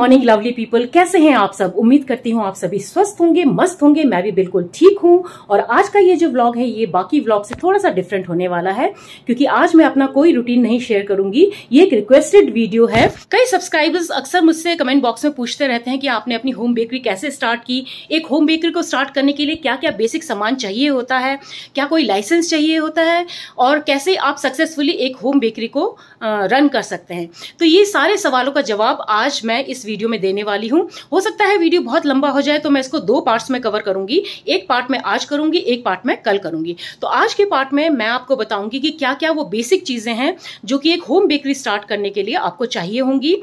Morning lovely people, कैसे हैं आप सब। उम्मीद करती हूँ आप सभी स्वस्थ होंगे, मस्त होंगे। मैं भी बिल्कुल ठीक हूँ। और आज का ये जो व्लॉग है ये बाकी व्लॉग से थोड़ा सा डिफरेंट होने वाला है, क्योंकि आज मैं अपना कोई रूटीन नहीं शेयर करूंगी। ये एक रिक्वेस्टेड वीडियो है। कई सब्सक्राइबर्स अक्सर मुझसे कमेंट बॉक्स में पूछते रहते हैं कि आपने अपनी होम बेकरी कैसे स्टार्ट की, एक होम बेकरी को स्टार्ट करने के लिए क्या क्या बेसिक सामान चाहिए होता है, क्या कोई लाइसेंस चाहिए होता है, और कैसे आप सक्सेसफुली एक होम बेकरी को रन कर सकते हैं। तो ये सारे सवालों का जवाब आज मैं इस वीडियो में देने वाली हूं। हो सकता है वीडियो बहुत लंबा हो जाए, तो मैं इसको 2 पार्ट्स में कवर करूंगी। एक पार्ट में आज करूंगी, एक पार्ट में कल करूंगी। तो आज के पार्ट में मैं आपको बताऊंगी कि क्या क्या वो बेसिक चीजें हैं जो कि एक होम बेकरी स्टार्ट करने के लिए आपको चाहिए होंगी।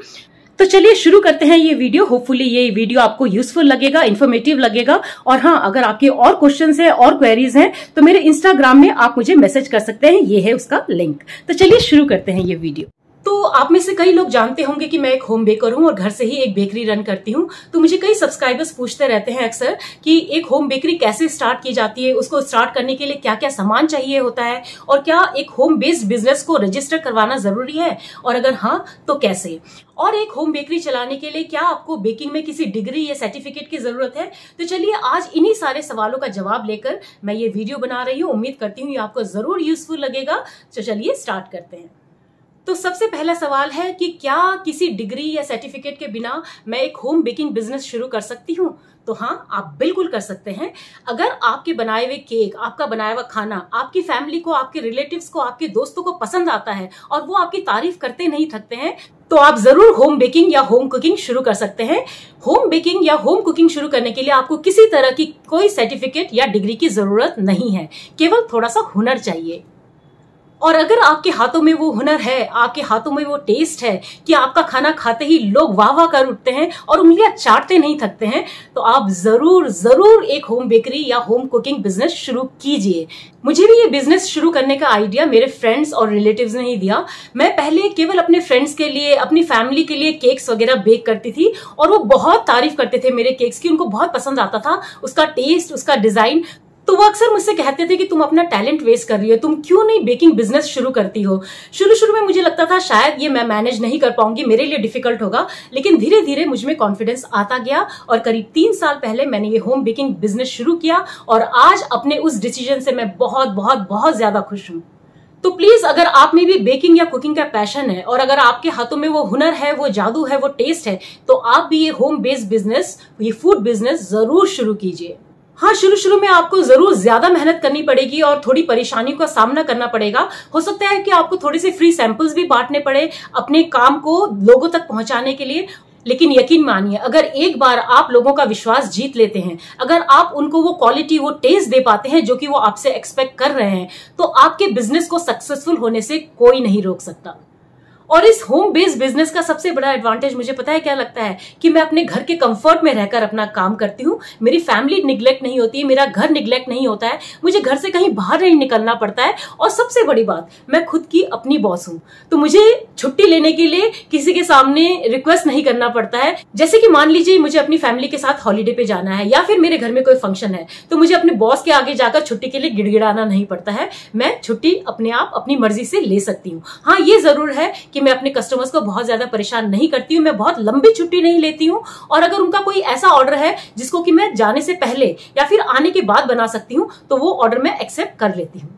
तो चलिए शुरू करते हैं ये वीडियो। होपफुली ये वीडियो आपको यूजफुल लगेगा, इन्फॉर्मेटिव लगेगा। और हाँ, अगर आपके और क्वेश्चंस हैं और क्वेरीज हैं तो मेरे इंस्टाग्राम में आप मुझे मैसेज कर सकते हैं, ये है उसका लिंक। तो चलिए शुरू करते हैं ये वीडियो। तो आप में से कई लोग जानते होंगे कि मैं एक होम बेकर हूं और घर से ही एक बेकरी रन करती हूं। तो मुझे कई सब्सक्राइबर्स पूछते रहते हैं अक्सर कि एक होम बेकरी कैसे स्टार्ट की जाती है, उसको स्टार्ट करने के लिए क्या क्या सामान चाहिए होता है, और क्या एक होम बेस्ड बिजनेस को रजिस्टर करवाना जरूरी है, और अगर हाँ तो कैसे, और एक होम बेकरी चलाने के लिए क्या आपको बेकिंग में किसी डिग्री या सर्टिफिकेट की जरूरत है। तो चलिए आज इन्हीं सारे सवालों का जवाब लेकर मैं ये वीडियो बना रही हूँ। उम्मीद करती हूँ ये आपको जरूर यूजफुल लगेगा। तो चलिए स्टार्ट करते हैं। तो सबसे पहला सवाल है कि क्या किसी डिग्री या सर्टिफिकेट के बिना मैं एक होम बेकिंग बिजनेस शुरू कर सकती हूँ। तो हाँ, आप बिल्कुल कर सकते हैं। अगर आपके बनाए हुए केक, आपका बनाया हुआ खाना आपकी फैमिली को, आपके रिलेटिव्स को, आपके दोस्तों को पसंद आता है और वो आपकी तारीफ करते नहीं थकते हैं, तो आप जरूर होम बेकिंग या होम कुकिंग शुरू कर सकते हैं। होम बेकिंग या होम कुकिंग शुरू करने के लिए आपको किसी तरह की कोई सर्टिफिकेट या डिग्री की जरूरत नहीं है, केवल थोड़ा सा हुनर चाहिए। और अगर आपके हाथों में वो हुनर है, आपके हाथों में वो टेस्ट है कि आपका खाना खाते ही लोग वाह वाह कर उठते हैं और उंगलियां चाटते नहीं थकते हैं, तो आप जरूर जरूर एक होम बेकरी या होम कुकिंग बिजनेस शुरू कीजिए। मुझे भी ये बिजनेस शुरू करने का आइडिया मेरे फ्रेंड्स और रिलेटिव्स ने ही दिया। मैं पहले केवल अपने फ्रेंड्स के लिए, अपनी फैमिली के लिए केक्स वगैरह बेक करती थी और वो बहुत तारीफ करते थे मेरे केक्स की। उनको बहुत पसंद आता था उसका टेस्ट, उसका डिजाइन। तो वो अक्सर मुझसे कहते थे कि तुम अपना टैलेंट वेस्ट कर रही हो, तुम क्यों नहीं बेकिंग बिजनेस शुरू करती हो। शुरू में मुझे लगता था शायद ये मैं मैनेज नहीं कर पाऊंगी, मेरे लिए डिफिकल्ट होगा, लेकिन धीरे धीरे मुझ में कॉन्फिडेंस आता गया और करीब 3 साल पहले मैंने ये होम बेकिंग बिजनेस शुरू किया और आज अपने उस डिसीजन से मैं बहुत बहुत बहुत ज्यादा खुश हूं। तो प्लीज, अगर आप में भी बेकिंग या कुकिंग का पैशन है और अगर आपके हाथों में वो हुनर है, वो जादू है, वो टेस्ट है, तो आप भी ये होम बेस्ड बिजनेस, ये फूड बिजनेस जरूर शुरू कीजिए। हाँ, शुरू में आपको जरूर ज्यादा मेहनत करनी पड़ेगी और थोड़ी परेशानियों का सामना करना पड़ेगा। हो सकता है कि आपको थोड़े से फ्री सैंपल्स भी बांटने पड़े अपने काम को लोगों तक पहुंचाने के लिए, लेकिन यकीन मानिए, अगर एक बार आप लोगों का विश्वास जीत लेते हैं, अगर आप उनको वो क्वालिटी, वो टेस्ट दे पाते हैं जो कि वो आपसे एक्सपेक्ट कर रहे हैं, तो आपके बिजनेस को सक्सेसफुल होने से कोई नहीं रोक सकता। और इस होम बेस्ड बिजनेस का सबसे बड़ा एडवांटेज मुझे पता है क्या लगता है, कि मैं अपने घर के कंफर्ट में रहकर अपना काम करती हूँ। मेरी फैमिली निग्लेक्ट नहीं होती है, मेरा घर निग्लेक्ट नहीं होता है, मुझे घर से कहीं बाहर नहीं निकलना पड़ता है, और सबसे बड़ी बात, मैं खुद की अपनी बॉस हूँ। तो मुझे छुट्टी लेने के लिए किसी के सामने रिक्वेस्ट नहीं करना पड़ता है। जैसे कि मान लीजिए मुझे अपनी फैमिली के साथ हॉलीडे पे जाना है या फिर मेरे घर में कोई फंक्शन है, तो मुझे अपने बॉस के आगे जाकर छुट्टी के लिए गिड़गिड़ाना नहीं पड़ता है। मैं छुट्टी अपने आप अपनी मर्जी से ले सकती हूँ। हाँ, ये जरूर है कि मैं अपने कस्टमर्स को बहुत ज्यादा परेशान नहीं करती हूँ, मैं बहुत लंबी छुट्टी नहीं लेती हूँ, और अगर उनका कोई ऐसा ऑर्डर है जिसको कि मैं जाने से पहले या फिर आने के बाद बना सकती हूँ, तो वो ऑर्डर मैं एक्सेप्ट कर लेती हूँ।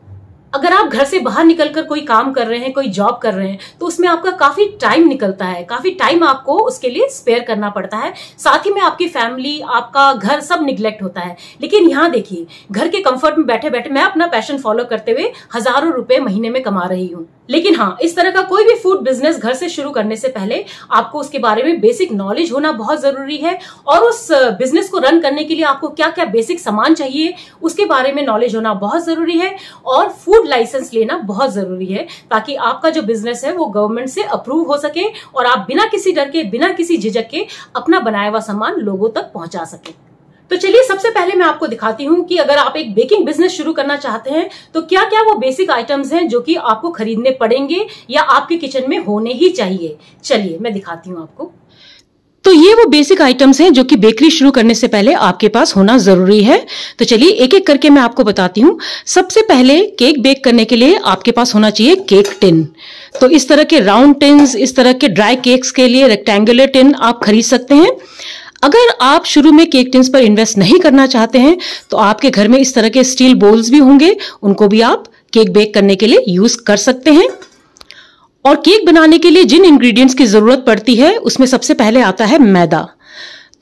अगर आप घर से बाहर निकलकर कोई काम कर रहे हैं, कोई जॉब कर रहे हैं, तो उसमें आपका काफी टाइम निकलता है, काफी टाइम आपको उसके लिए स्पेयर करना पड़ता है। साथ ही में आपकी फैमिली, आपका घर सब निग्लेक्ट होता है। लेकिन यहाँ देखिए, घर के कंफर्ट में बैठे बैठे मैं अपना पैशन फॉलो करते हुए हजारों रुपए महीने में कमा रही हूँ। लेकिन हाँ, इस तरह का कोई भी फूड बिजनेस घर से शुरू करने से पहले आपको उसके बारे में बेसिक नॉलेज होना बहुत जरूरी है, और उस बिजनेस को रन करने के लिए आपको क्या क्या बेसिक सामान चाहिए उसके बारे में नॉलेज होना बहुत जरूरी है, और फूड लाइसेंस लेना बहुत जरूरी है, ताकि आपका जो बिजनेस है वो गवर्नमेंट से अप्रूव हो सके और आप बिना किसी डर के, बिना किसी झिझक के अपना बनाया हुआ सामान लोगों तक पहुंचा सके। तो चलिए सबसे पहले मैं आपको दिखाती हूँ कि अगर आप एक बेकिंग बिजनेस शुरू करना चाहते हैं तो क्या क्या वो बेसिक आइटम्स हैं जो कि आपको खरीदने पड़ेंगे या आपके किचन में होने ही चाहिए। चलिए मैं दिखाती हूँ आपको। तो ये वो बेसिक आइटम्स हैं जो कि बेकरी शुरू करने से पहले आपके पास होना जरूरी है। तो चलिए एक एक करके मैं आपको बताती हूँ। सबसे पहले केक बेक करने के लिए आपके पास होना चाहिए केक टिन। तो इस तरह के राउंड टिन्स, इस तरह के ड्राई केक्स के लिए रेक्टेंगुलर टिन आप खरीद सकते हैं। अगर आप शुरू में केक टिन्स पर इन्वेस्ट नहीं करना चाहते हैं तो आपके घर में इस तरह के स्टील बोल्स भी होंगे, उनको भी आप केक बेक करने के लिए यूज कर सकते हैं। और केक बनाने के लिए जिन इंग्रेडिएंट्स की जरूरत पड़ती है उसमें सबसे पहले आता है मैदा।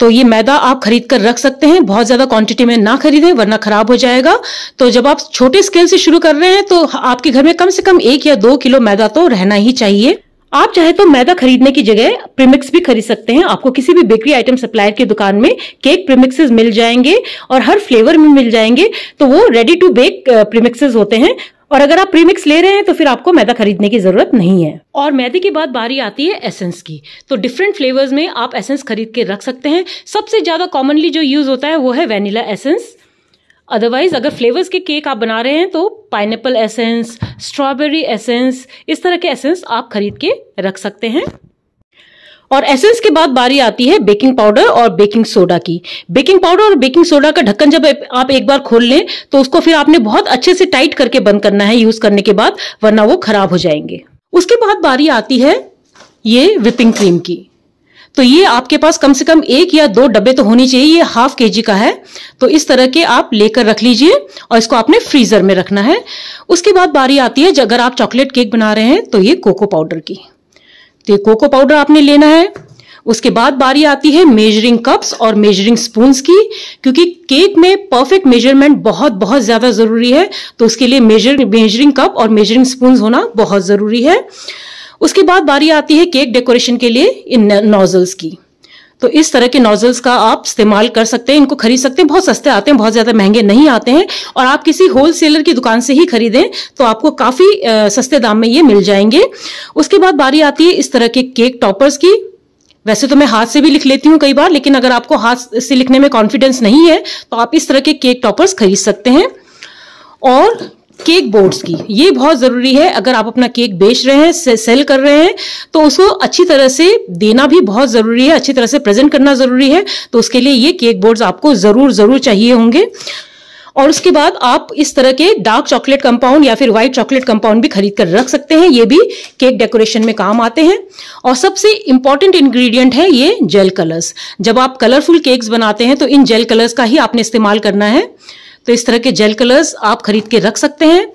तो ये मैदा आप खरीद कर रख सकते हैं, बहुत ज्यादा क्वांटिटी में ना खरीदें वरना खराब हो जाएगा। तो जब आप छोटे स्केल से शुरू कर रहे हैं तो आपके घर में कम से कम 1 या 2 किलो मैदा तो रहना ही चाहिए। आप चाहे तो मैदा खरीदने की जगह प्रीमिक्स भी खरीद सकते हैं। आपको किसी भी बेकरी आइटम सप्लायर की दुकान में केक प्रीमिक्सेस मिल जाएंगे और हर फ्लेवर में मिल जाएंगे। तो वो रेडी टू बेक प्रीमिक्सेस होते हैं और अगर आप प्रीमिक्स ले रहे हैं तो फिर आपको मैदा खरीदने की जरूरत नहीं है। और मैदे के बाद बारी आती है एसेंस की। तो डिफरेंट फ्लेवर्स में आप एसेंस खरीद के रख सकते हैं। सबसे ज्यादा कॉमनली जो यूज होता है वो है वेनिला एसेंस। अदरवाइज अगर फ्लेवर्स के केक आप बना रहे हैं तो पाइनएप्पल एसेंस, स्ट्रॉबेरी एसेंस, इस तरह के एसेंस आप खरीद के रख सकते हैं। और एसेंस के बाद बारी आती है बेकिंग पाउडर और बेकिंग सोडा की। बेकिंग पाउडर और बेकिंग सोडा का ढक्कन जब आप एक बार खोल लें तो उसको फिर आपने बहुत अच्छे से टाइट करके बंद करना है यूज करने के बाद, वरना वो खराब हो जाएंगे। उसके बाद बारी आती है ये विपिंग क्रीम की। तो ये आपके पास कम से कम 1 या 2 डब्बे तो होनी चाहिए। ये ½ kg का है, तो इस तरह के आप लेकर रख लीजिए और इसको आपने फ्रीजर में रखना है। उसके बाद बारी आती है अगर आप चॉकलेट केक बना रहे हैं तो ये कोको पाउडर की। तो ये कोको पाउडर आपने लेना है। उसके बाद बारी आती है मेजरिंग कप्स और मेजरिंग स्पून्स की, क्योंकि केक में परफेक्ट मेजरमेंट बहुत बहुत ज्यादा जरूरी है। तो उसके लिए मेजरिंग कप और मेजरिंग स्पून्स होना बहुत जरूरी है। उसके बाद बारी आती है केक डेकोरेशन के लिए इन नोजल्स की। तो इस तरह के नोजल्स का आप इस्तेमाल कर सकते हैं, इनको खरीद सकते हैं, बहुत सस्ते आते हैं, बहुत ज्यादा महंगे नहीं आते हैं। और आप किसी होलसेलर की दुकान से ही खरीदें तो आपको काफी सस्ते दाम में ये मिल जाएंगे। उसके बाद बारी आती है इस तरह के केक टॉपर्स की। वैसे तो मैं हाथ से भी लिख लेती हूँ कई बार, लेकिन अगर आपको हाथ से लिखने में कॉन्फिडेंस नहीं है तो आप इस तरह के केक टॉपर्स खरीद सकते हैं। और केक बोर्ड्स की, ये बहुत जरूरी है। अगर आप अपना केक बेच रहे हैं, सेल कर रहे हैं, तो उसको अच्छी तरह से देना भी बहुत जरूरी है, अच्छी तरह से प्रेजेंट करना जरूरी है। तो उसके लिए ये केक बोर्ड्स आपको जरूर चाहिए होंगे। और उसके बाद आप इस तरह के डार्क चॉकलेट कंपाउंड या फिर व्हाइट चॉकलेट कंपाउंड भी खरीद कर रख सकते हैं, ये भी केक डेकोरेशन में काम आते हैं। और सबसे इंपॉर्टेंट इंग्रेडिएंट है ये जेल कलर्स। जब आप कलरफुल केक्स बनाते हैं तो इन जेल कलर्स का ही आपने इस्तेमाल करना है। तो इस तरह के जेल कलर्स आप खरीद के रख सकते हैं।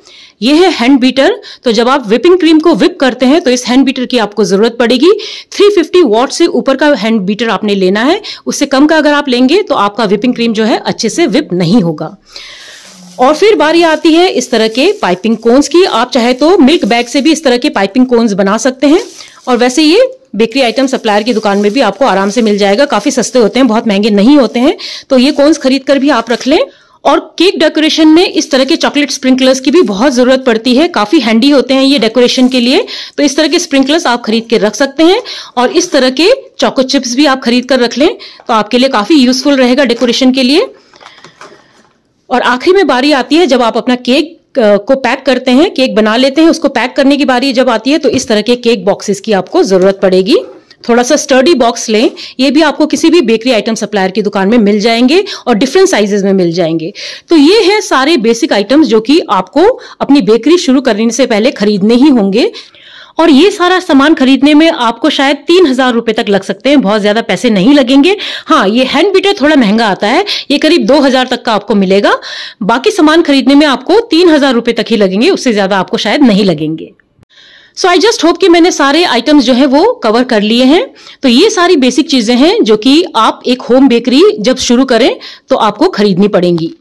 ये है हैंड बीटर। तो जब आप व्हिपिंग क्रीम को व्हिप करते हैं तो इस हैंड बीटर की आपको जरूरत पड़ेगी। 350 वॉट से ऊपर का हैंड बीटर आपने लेना है, उससे कम का अगर आप लेंगे तो आपका व्हिपिंग क्रीम जो है अच्छे से व्हिप नहीं होगा। और फिर बारी आती है इस तरह के पाइपिंग कोन्स की। आप चाहे तो मिल्क बैग से भी इस तरह के पाइपिंग कोन्स बना सकते हैं। और वैसे ये बेकरी आइटम सप्लायर की दुकान में भी आपको आराम से मिल जाएगा, काफी सस्ते होते हैं, बहुत महंगे नहीं होते हैं। तो ये कोन्स खरीद कर भी आप रख लें। और केक डेकोरेशन में इस तरह के चॉकलेट स्प्रिंकलर्स की भी बहुत जरूरत पड़ती है, काफी हैंडी होते हैं ये डेकोरेशन के लिए। तो इस तरह के स्प्रिंकलर्स आप खरीद के रख सकते हैं। और इस तरह के चोको चिप्स भी आप खरीद कर रख लें तो आपके लिए काफी यूजफुल रहेगा डेकोरेशन के लिए। और आखिरी में बारी आती है जब आप अपना केक को पैक करते हैं, केक बना लेते हैं, उसको पैक करने की बारी जब आती है तो इस तरह के केक बॉक्सेस की आपको जरूरत पड़ेगी। थोड़ा सा स्टर्डी बॉक्स लें, ये भी आपको किसी भी बेकरी आइटम सप्लायर की दुकान में मिल जाएंगे और डिफरेंट साइजेस में मिल जाएंगे। तो ये है सारे बेसिक आइटम्स जो कि आपको अपनी बेकरी शुरू करने से पहले खरीदने ही होंगे। और ये सारा सामान खरीदने में आपको शायद 3000 रुपए तक लग सकते हैं, बहुत ज्यादा पैसे नहीं लगेंगे। हाँ, ये हैंड बीटर थोड़ा महंगा आता है, ये करीब 2000 तक का आपको मिलेगा। बाकी सामान खरीदने में आपको 3000 रुपए तक ही लगेंगे, उससे ज्यादा आपको शायद नहीं लगेंगे। सो आई जस्ट होप कि मैंने सारे आइटम्स जो है वो कवर कर लिए हैं। तो ये सारी बेसिक चीजें हैं जो कि आप एक होम बेकरी जब शुरू करें तो आपको खरीदनी पड़ेंगी।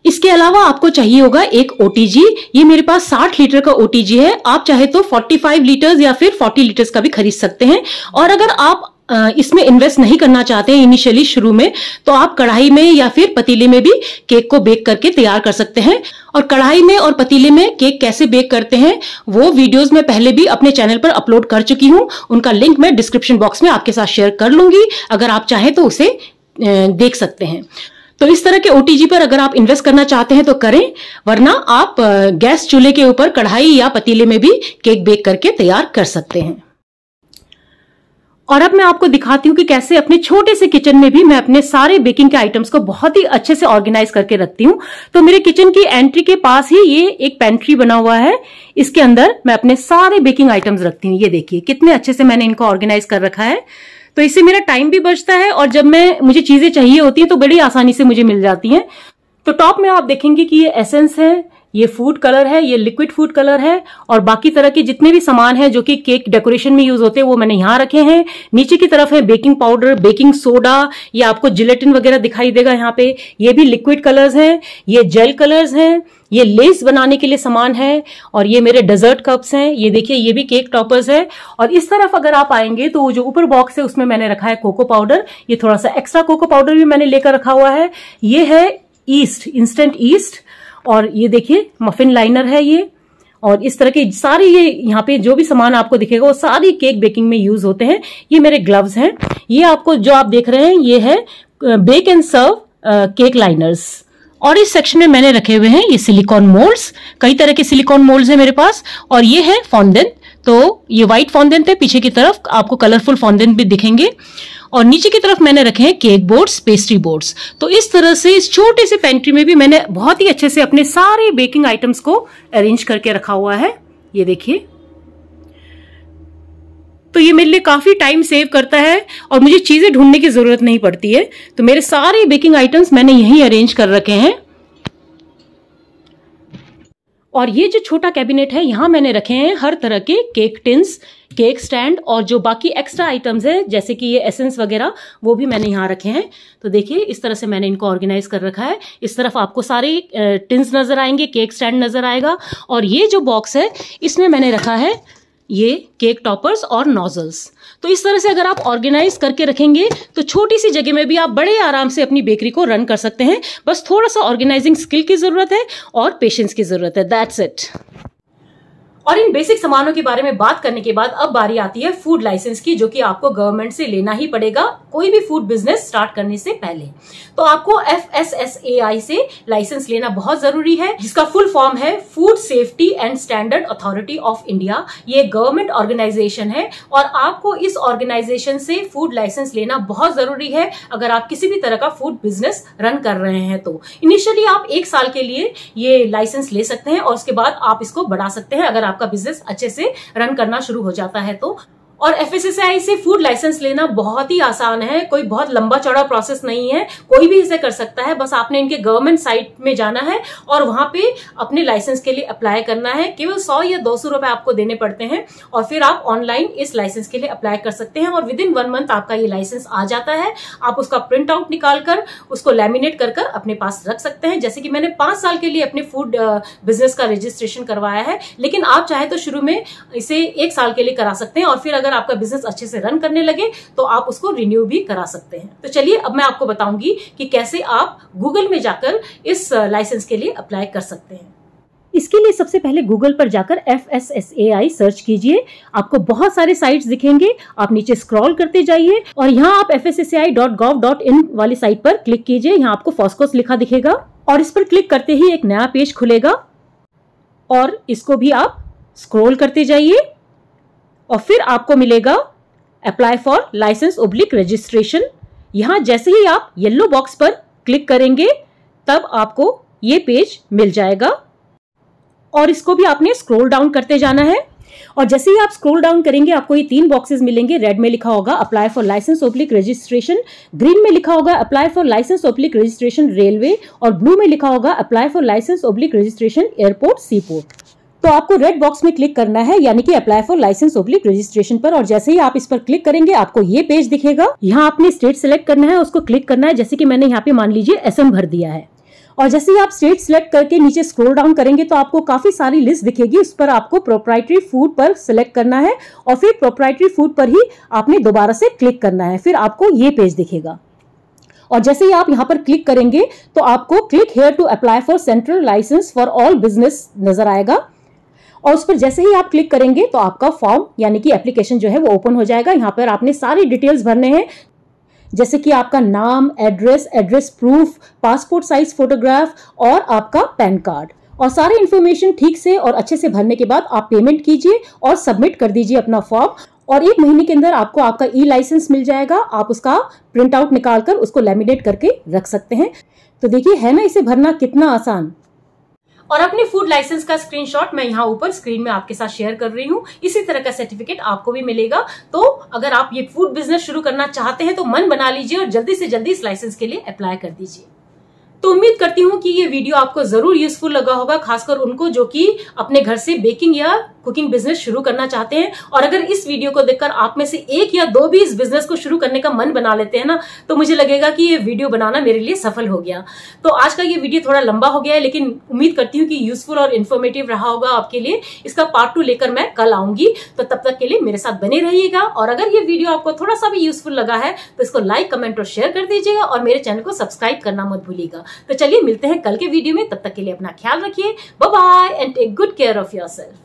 इसके अलावा आपको चाहिए होगा एक ओटीजी। ये मेरे पास 60 लीटर का ओटीजी है। आप चाहे तो 45 लीटर्स या फिर 40 लीटर्स का भी खरीद सकते हैं। और अगर आप इसमें इन्वेस्ट नहीं करना चाहते हैं इनिशियली शुरू में, तो आप कढ़ाई में या फिर पतीले में भी केक को बेक करके तैयार कर सकते हैं। और कढ़ाई में और पतीले में केक कैसे बेक करते हैं वो वीडियोस मैं पहले भी अपने चैनल पर अपलोड कर चुकी हूं, उनका लिंक मैं डिस्क्रिप्शन बॉक्स में आपके साथ शेयर कर लूंगी, अगर आप चाहें तो उसे देख सकते हैं। तो इस तरह के ओटीजी पर अगर आप इन्वेस्ट करना चाहते हैं तो करें, वरना आप गैस चूल्हे के ऊपर कढ़ाई या पतीले में भी केक बेक करके तैयार कर सकते हैं। और अब मैं आपको दिखाती हूँ कि कैसे अपने छोटे से किचन में भी मैं अपने सारे बेकिंग के आइटम्स को बहुत ही अच्छे से ऑर्गेनाइज करके रखती हूँ। तो मेरे किचन की एंट्री के पास ही ये एक पेंट्री बना हुआ है, इसके अंदर मैं अपने सारे बेकिंग आइटम्स रखती हूँ। ये देखिए कितने अच्छे से मैंने इनको ऑर्गेनाइज कर रखा है। तो इससे मेरा टाइम भी बचता है और जब मुझे चीजें चाहिए होती है तो बड़ी आसानी से मुझे मिल जाती हैं। तो टॉप में आप देखेंगे कि ये एसेंस है, ये फूड कलर है, ये लिक्विड फूड कलर है, और बाकी तरह के जितने भी सामान हैं जो कि केक डेकोरेशन में यूज होते हैं वो मैंने यहाँ रखे हैं। नीचे की तरफ है बेकिंग पाउडर, बेकिंग सोडा, ये आपको जिलेटिन वगैरह दिखाई देगा यहाँ पे। ये भी लिक्विड कलर्स हैं, ये जेल कलर्स हैं, ये लेस बनाने के लिए सामान है, और ये मेरे डेजर्ट कप्स हैं। ये देखिए ये भी केक टॉपर्स है। और इस तरफ अगर आप आएंगे तो जो ऊपर बॉक्स है उसमें मैंने रखा है कोको पाउडर। ये थोड़ा सा एक्स्ट्रा कोको पाउडर भी मैंने लेकर रखा हुआ है। ये है ईस्ट, इंस्टेंट ईस्ट, और ये देखिए मफिन लाइनर है ये। और इस तरह के सारे ये यहाँ पे जो भी सामान आपको दिखेगा वो सारी केक बेकिंग में यूज होते हैं। ये मेरे ग्लव्स हैं। ये आपको जो आप देख रहे हैं ये है bake and serve cake liners. और इस सेक्शन में मैंने रखे हुए हैं ये सिलिकॉन मोल्ड्स, कई तरह के सिलिकॉन मोल्ड्स हैं मेरे पास। और ये है फॉन्डेंट, तो ये व्हाइट फॉन्डेंट है, पीछे की तरफ आपको कलरफुल फॉन्डेंट भी दिखेंगे। और नीचे की तरफ मैंने रखे हैं केक बोर्ड्स, पेस्ट्री बोर्ड्स। तो इस तरह से इस छोटे से पेंट्री में भी मैंने बहुत ही अच्छे से अपने सारे बेकिंग आइटम्स को अरेंज करके रखा हुआ है। ये देखिए, तो ये मेरे लिए काफी टाइम सेव करता है और मुझे चीजें ढूंढने की जरूरत नहीं पड़ती है। तो मेरे सारे बेकिंग आइटम्स मैंने यहीं अरेंज कर रखे हैं। और ये जो छोटा कैबिनेट है यहाँ मैंने रखे हैं हर तरह के केक टिन्स, केक स्टैंड, और जो बाकी एक्स्ट्रा आइटम्स है जैसे कि ये एसेंस वगैरह वो भी मैंने यहाँ रखे हैं। तो देखिए इस तरह से मैंने इनको ऑर्गेनाइज कर रखा है। इस तरफ आपको सारे टिन्स नजर आएंगे, केक स्टैंड नजर आएगा। और ये जो बॉक्स है इसमें मैंने रखा है ये केक टॉपर्स और नोजल्स। तो इस तरह से अगर आप ऑर्गेनाइज करके रखेंगे तो छोटी सी जगह में भी आप बड़े आराम से अपनी बेकरी को रन कर सकते हैं। बस थोड़ा सा ऑर्गेनाइजिंग स्किल की जरूरत है और पेशेंस की जरूरत है, दैट्स इट। और इन बेसिक सामानों के बारे में बात करने के बाद अब बारी आती है फूड लाइसेंस की, जो कि आपको गवर्नमेंट से लेना ही पड़ेगा कोई भी फूड बिजनेस स्टार्ट करने से पहले। तो आपको FSSAI से लाइसेंस लेना बहुत जरूरी है, जिसका फुल फॉर्म है food safety and standard authority of India. ये गवर्नमेंट ऑर्गेनाइजेशन है और आपको इस ऑर्गेनाइजेशन से फूड लाइसेंस लेना बहुत जरूरी है अगर आप किसी भी तरह का फूड बिजनेस रन कर रहे हैं। तो इनिशियली आप 1 साल के लिए ये लाइसेंस ले सकते हैं और उसके बाद आप इसको बढ़ा सकते हैं अगर आपका बिजनेस अच्छे से रन करना शुरू हो जाता है तो। और FSSAI से फूड लाइसेंस लेना बहुत ही आसान है, कोई बहुत लंबा चौड़ा प्रोसेस नहीं है, कोई भी इसे कर सकता है। बस आपने इनके गवर्नमेंट साइट में जाना है और वहां पे अपने लाइसेंस के लिए अप्लाई करना है। केवल 100 या 200 रुपए आपको देने पड़ते हैं और फिर आप ऑनलाइन इस लाइसेंस के लिए अप्लाई कर सकते हैं और विदिन 1 मंथ आपका ये लाइसेंस आ जाता है। आप उसका प्रिंट आउट निकाल कर उसको लैमिनेट कर अपने पास रख सकते हैं। जैसे कि मैंने 5 साल के लिए अपने फूड बिजनेस का रजिस्ट्रेशन करवाया है, लेकिन आप चाहे तो शुरू में इसे 1 साल के लिए करा सकते हैं और फिर अगर आपका बिजनेस अच्छे से रन करने लगे तो आप उसको रिन्यू भी करा सकते हैं। तो चलिए अब मैं आपको बताऊंगी कि कैसे आप गूगल में जाकर इस लाइसेंस के लिए अप्लाई कर सकते हैं। इसके लिए सबसे पहले गूगल पर जाकर FSSAI सर्च कीजिए। आपको बहुत सारे साइट्स दिखेंगे, आप नीचे स्क्रॉल करते जाइए और यहाँ आप FSSAI.gov.in वाली साइट पर क्लिक कीजिए। यहाँ आपको फॉस्कोस लिखा दिखेगा और इस पर क्लिक करते ही एक नया पेज खुलेगा और इसको भी आप स्क्रॉल करते जाइए और फिर आपको मिलेगा apply for licence oblique registration. यहां जैसे ही आप येलो बॉक्स पर क्लिक करेंगे तब आपको ये पेज मिल जाएगा और इसको भी आपने स्क्रॉल डाउन करते जाना है। और जैसे ही आप स्क्रॉल डाउन करेंगे आपको ये 3 बॉक्सेस मिलेंगे। रेड में लिखा होगा apply for licence oblique registration, green में लिखा होगा apply for licence oblique registration railway और ब्लू में लिखा होगा apply for licence oblique registration airport seaport. तो आपको रेड बॉक्स में क्लिक करना है यानी कि apply for licence oblique registration पर और जैसे ही आप इस पर क्लिक करेंगे आपको ये पेज दिखेगा। यहाँ आपने स्टेट सिलेक्ट करना है, उसको क्लिक करना है। जैसे कि मैंने यहाँ पे मान लीजिए असम भर दिया है और जैसे ही आप स्टेट सिलेक्ट करके नीचे स्क्रॉल डाउन करेंगे तो आपको काफी सारी लिस्ट दिखेगी। उस पर आपको प्रोप्राइटरी फूड पर सिलेक्ट करना है और फिर प्रोप्राइटरी फूड पर ही आपने दोबारा से क्लिक करना है, फिर आपको ये पेज दिखेगा। और जैसे ही आप यहाँ पर क्लिक करेंगे तो आपको click here to apply for central licence for all business नजर आएगा और उस पर जैसे ही आप क्लिक करेंगे तो आपका फॉर्म यानी कि एप्लीकेशन जो है वो ओपन हो जाएगा। यहाँ पर आपने सारी डिटेल्स भरने हैं जैसे कि आपका नाम, address, address proof, passport size photograph और आपका पैन कार्ड। और सारे इन्फॉर्मेशन ठीक से और अच्छे से भरने के बाद आप पेमेंट कीजिए और सबमिट कर दीजिए अपना फॉर्म, और 1 महीने के अंदर आपको आपका ई लाइसेंस मिल जाएगा। आप उसका प्रिंट आउट निकालकर उसको लैमिनेट करके रख सकते हैं। तो देखिए, है ना इसे भरना कितना आसान। और अपने फूड लाइसेंस का स्क्रीनशॉट मैं यहाँ ऊपर स्क्रीन में आपके साथ शेयर कर रही हूँ। इसी तरह का सर्टिफिकेट आपको भी मिलेगा। तो अगर आप ये फूड बिजनेस शुरू करना चाहते हैं तो मन बना लीजिए और जल्दी से जल्दी इस लाइसेंस के लिए अप्लाई कर दीजिए। तो उम्मीद करती हूँ कि ये वीडियो आपको जरूर यूजफुल लगा होगा, खासकर उनको जो कि अपने घर से बेकिंग या कुकिंग बिजनेस शुरू करना चाहते हैं। और अगर इस वीडियो को देखकर आप में से 1 या 2 भी इस बिजनेस को शुरू करने का मन बना लेते हैं ना, तो मुझे लगेगा कि ये वीडियो बनाना मेरे लिए सफल हो गया। तो आज का ये वीडियो थोड़ा लंबा हो गया है, लेकिन उम्मीद करती हूँ कि यूजफुल और इन्फॉर्मेटिव रहा होगा आपके लिए। इसका पार्ट 2 लेकर मैं कल आऊंगी, तो तब तक के लिए मेरे साथ बने रहिएगा। और अगर ये वीडियो आपको थोड़ा सा भी यूजफुल लगा है तो इसको लाइक, कमेंट और शेयर कर दीजिएगा, और मेरे चैनल को सब्सक्राइब करना मत भूलिएगा। तो चलिए मिलते हैं कल के वीडियो में। तब तक के लिए अपना ख्याल रखिए। Bye bye and take good care of yourself.